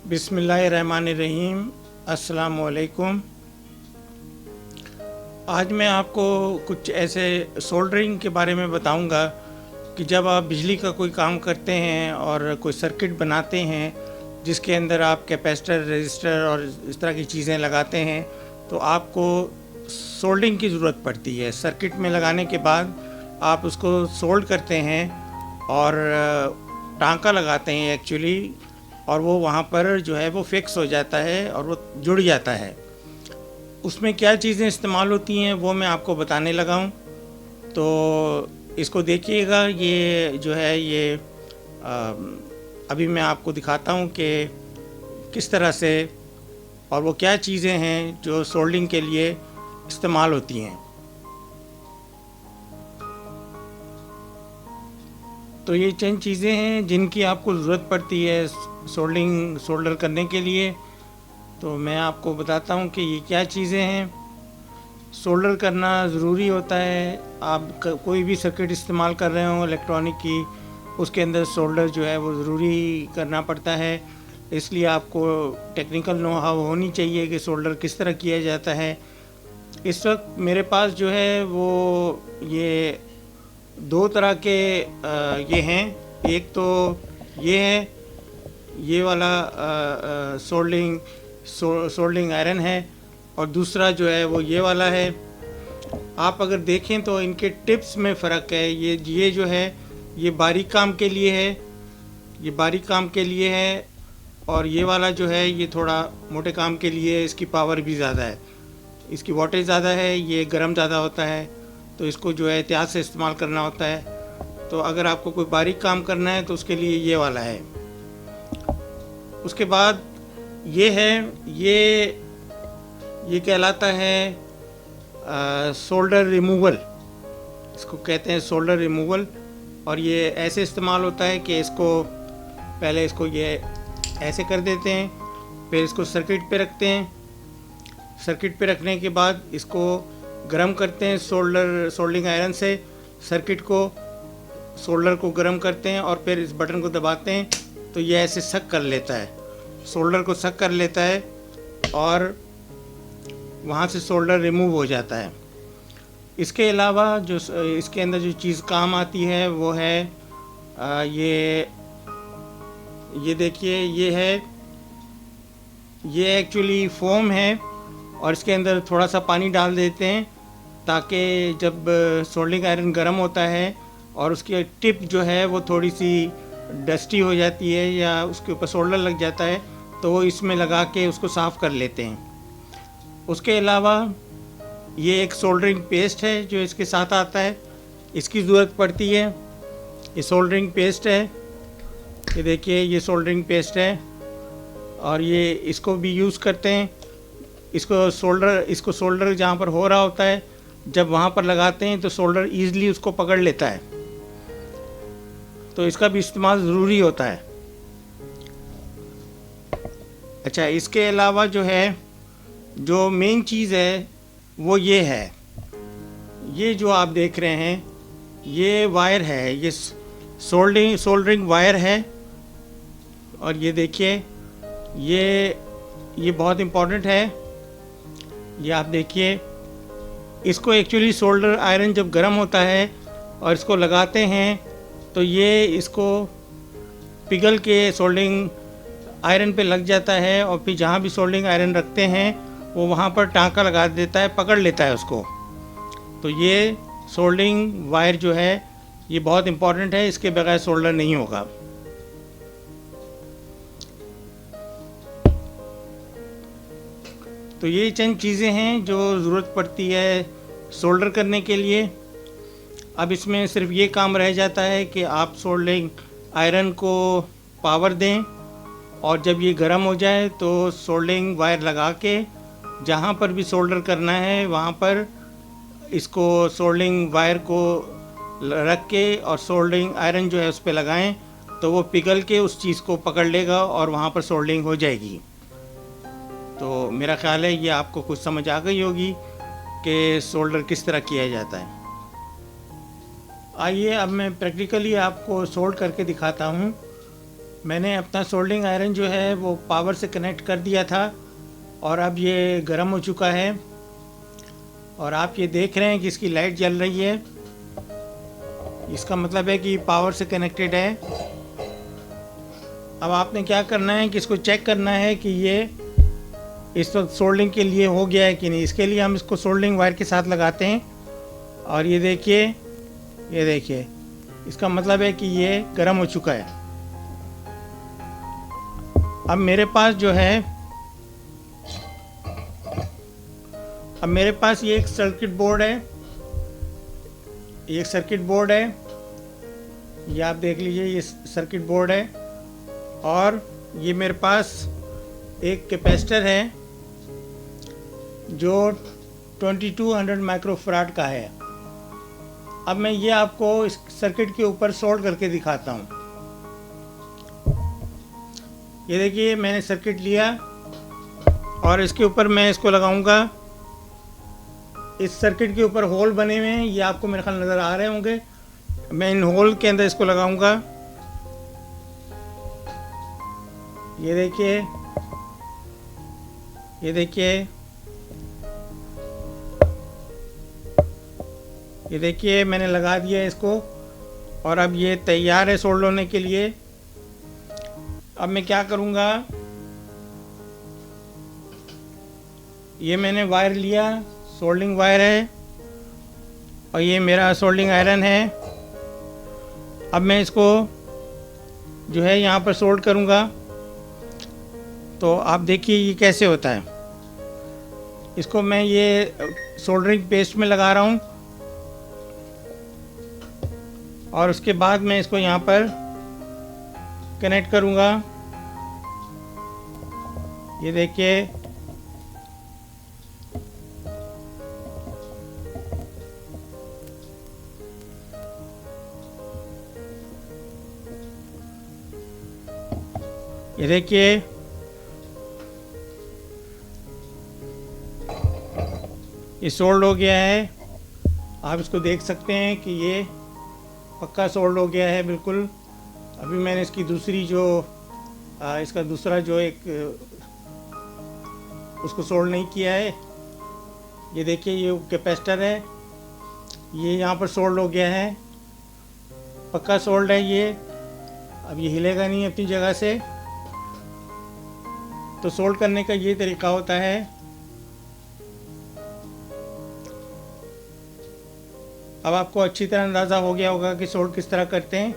बिस्मिल्लाहिर्रहमानिर्रहीम। अस्सलाम वालेकुम। आज मैं आपको कुछ ऐसे सोल्डरिंग के बारे में बताऊंगा कि जब आप बिजली का कोई काम करते हैं और कोई सर्किट बनाते हैं जिसके अंदर आप कैपेसिटर, रेजिस्टर और इस तरह की चीज़ें लगाते हैं तो आपको सोल्डरिंग की ज़रूरत पड़ती है। सर्किट में लगाने के बाद आप उसको सोल्ड करते हैं और टांका लगाते हैं एक्चुअली, और वो वहाँ पर जो है वो फिक्स हो जाता है और वो जुड़ जाता है। उसमें क्या चीज़ें इस्तेमाल होती हैं वो मैं आपको बताने लगा हूँ, तो इसको देखिएगा। ये जो है ये अभी मैं आपको दिखाता हूँ कि किस तरह से और वो क्या चीज़ें हैं जो सोल्डिंग के लिए इस्तेमाल होती हैं। तो ये चंद चीज़ें हैं जिनकी आपको ज़रूरत पड़ती है सोल्डर करने के लिए। तो मैं आपको बताता हूँ कि ये क्या चीज़ें हैं। सोल्डर करना ज़रूरी होता है। आप कोई भी सर्किट इस्तेमाल कर रहे हो इलेक्ट्रॉनिक की, उसके अंदर सोल्डर जो है वो ज़रूरी करना पड़ता है। इसलिए आपको टेक्निकल नो हाउ होनी चाहिए कि सोल्डर किस तरह किया जाता है। इस वक्त मेरे पास जो है वो ये दो तरह के ये हैं। एक तो ये है, ये वाला सोल्डिंग आयरन है, और दूसरा जो है वो ये वाला है। आप अगर देखें तो इनके टिप्स में फ़र्क है। ये जो है ये बारीक काम के लिए है, ये बारीक काम के लिए है, और ये वाला जो है ये थोड़ा मोटे काम के लिए है। इसकी पावर भी ज़्यादा है, इसकी वोल्टेज ज़्यादा है, ये गर्म ज़्यादा होता है, तो इसको जो है एहतियात से इस्तेमाल करना होता है। तो अगर आपको कोई बारीक काम करना है तो उसके लिए ये वाला है। उसके बाद ये है, ये कहलाता है सोल्डर रिमूवल, इसको कहते हैं सोल्डर रिमूवल। और ये ऐसे इस्तेमाल होता है कि इसको पहले इसको ये ऐसे कर देते हैं, फिर इसको सर्किट पे रखते हैं। सर्किट पे रखने के बाद इसको गर्म करते हैं सोल्डिंग आयरन से। सर्किट को सोल्डर को गर्म करते हैं और फिर इस बटन को दबाते हैं तो ये ऐसे सक कर लेता है, सोल्डर को सक कर लेता है और वहाँ से सोल्डर रिमूव हो जाता है। इसके अलावा जो इसके अंदर जो चीज़ काम आती है वो है ये देखिए, ये है, ये एक्चुअली फोम है और इसके अंदर थोड़ा सा पानी डाल देते हैं ताकि जब सोल्डिंग आयरन गर्म होता है और उसकी टिप जो है वो थोड़ी सी डस्टी हो जाती है या उसके ऊपर सोल्डर लग जाता है तो वो इसमें लगा के उसको साफ़ कर लेते हैं। उसके अलावा ये एक सोल्डरिंग पेस्ट है जो इसके साथ आता है, इसकी ज़रूरत पड़ती है। ये सोल्डरिंग पेस्ट है, ये देखिए ये सोल्डरिंग पेस्ट है, और ये इसको भी यूज़ करते हैं। इसको सोल्डर जहाँ पर हो रहा होता है जब वहाँ पर लगाते हैं तो सोल्डर ईज़िली उसको पकड़ लेता है, तो इसका भी इस्तेमाल ज़रूरी होता है। अच्छा, इसके अलावा जो है जो मेन चीज़ है वो ये है, ये जो आप देख रहे हैं ये वायर है, ये सोल्डरिंग वायर है। और ये देखिए ये बहुत इम्पोर्टेंट है। ये आप देखिए, इसको एक्चुअली सोल्डर आयरन जब गर्म होता है और इसको लगाते हैं तो ये इसको पिघल के सोल्डिंग आयरन पे लग जाता है, और फिर जहाँ भी सोल्डिंग आयरन रखते हैं वो वहाँ पर टांका लगा देता है, पकड़ लेता है उसको। तो ये सोल्डिंग वायर जो है ये बहुत इम्पोर्टेंट है, इसके बगैर सोल्डर नहीं होगा। तो ये चंद चीज़ें हैं जो ज़रूरत पड़ती है सोल्डर करने के लिए। अब इसमें सिर्फ ये काम रह जाता है कि आप सोल्डिंग आयरन को पावर दें, और जब ये गर्म हो जाए तो सोल्डिंग वायर लगा के जहाँ पर भी सोल्डर करना है वहाँ पर इसको सोल्डिंग वायर को रख के और सोल्डिंग आयरन जो है उस पर लगाएं तो वो पिघल के उस चीज़ को पकड़ लेगा और वहाँ पर सोल्डिंग हो जाएगी। तो मेरा ख़्याल है ये आपको कुछ समझ आ गई होगी कि सोल्डर किस तरह किया जाता है। आइए अब मैं प्रैक्टिकली आपको सोल्ड करके दिखाता हूँ। मैंने अपना सोल्डिंग आयरन जो है वो पावर से कनेक्ट कर दिया था और अब ये गर्म हो चुका है और आप ये देख रहे हैं कि इसकी लाइट जल रही है। इसका मतलब है कि पावर से कनेक्टेड है। अब आपने क्या करना है कि इसको चेक करना है कि ये इस वक्त सोल्डिंग के लिए हो गया है कि नहीं। इसके लिए हम इसको सोल्डिंग वायर के साथ लगाते हैं और ये देखिए इसका मतलब है कि ये गर्म हो चुका है। अब मेरे पास ये एक सर्किट बोर्ड है, ये आप देख लीजिए, ये सर्किट बोर्ड है और ये मेरे पास एक कैपेसिटर है जो 2200 माइक्रोफराड का है। अब मैं ये आपको इस सर्किट के ऊपर सोल्ड करके दिखाता हूँ। ये देखिए मैंने सर्किट लिया और इसके ऊपर मैं इसको लगाऊंगा। इस सर्किट के ऊपर होल बने हुए हैं, ये आपको मेरे ख्याल नज़र आ रहे होंगे। मैं इन होल के अंदर इसको लगाऊंगा। ये देखिए मैंने लगा दिया इसको और अब ये तैयार है सोल्ड होने के लिए। अब मैं क्या करूँगा, ये मैंने वायर लिया, सोल्डिंग वायर है और ये मेरा सोल्डिंग आयरन है। अब मैं इसको जो है यहाँ पर सोल्ड करूँगा। तो आप देखिए ये कैसे होता है। इसको मैं ये सोल्डरिंग पेस्ट में लगा रहा हूँ और उसके बाद मैं इसको यहाँ पर कनेक्ट करूँगा। ये देखिए ये सोल्ड हो गया है। आप इसको देख सकते हैं कि ये पक्का सोल्ड हो गया है बिल्कुल। अभी मैंने इसकी दूसरी इसका दूसरा जो एक उसको सोल्ड नहीं किया है। ये देखिए ये कैपेसिटर है, ये यहाँ पर सोल्ड हो गया है, पक्का सोल्ड है ये। अब ये हिलेगा नहीं अपनी जगह से। तो सोल्ड करने का ये तरीका होता है। अब आपको अच्छी तरह अंदाज़ा हो गया होगा कि सोल्ड किस तरह करते हैं।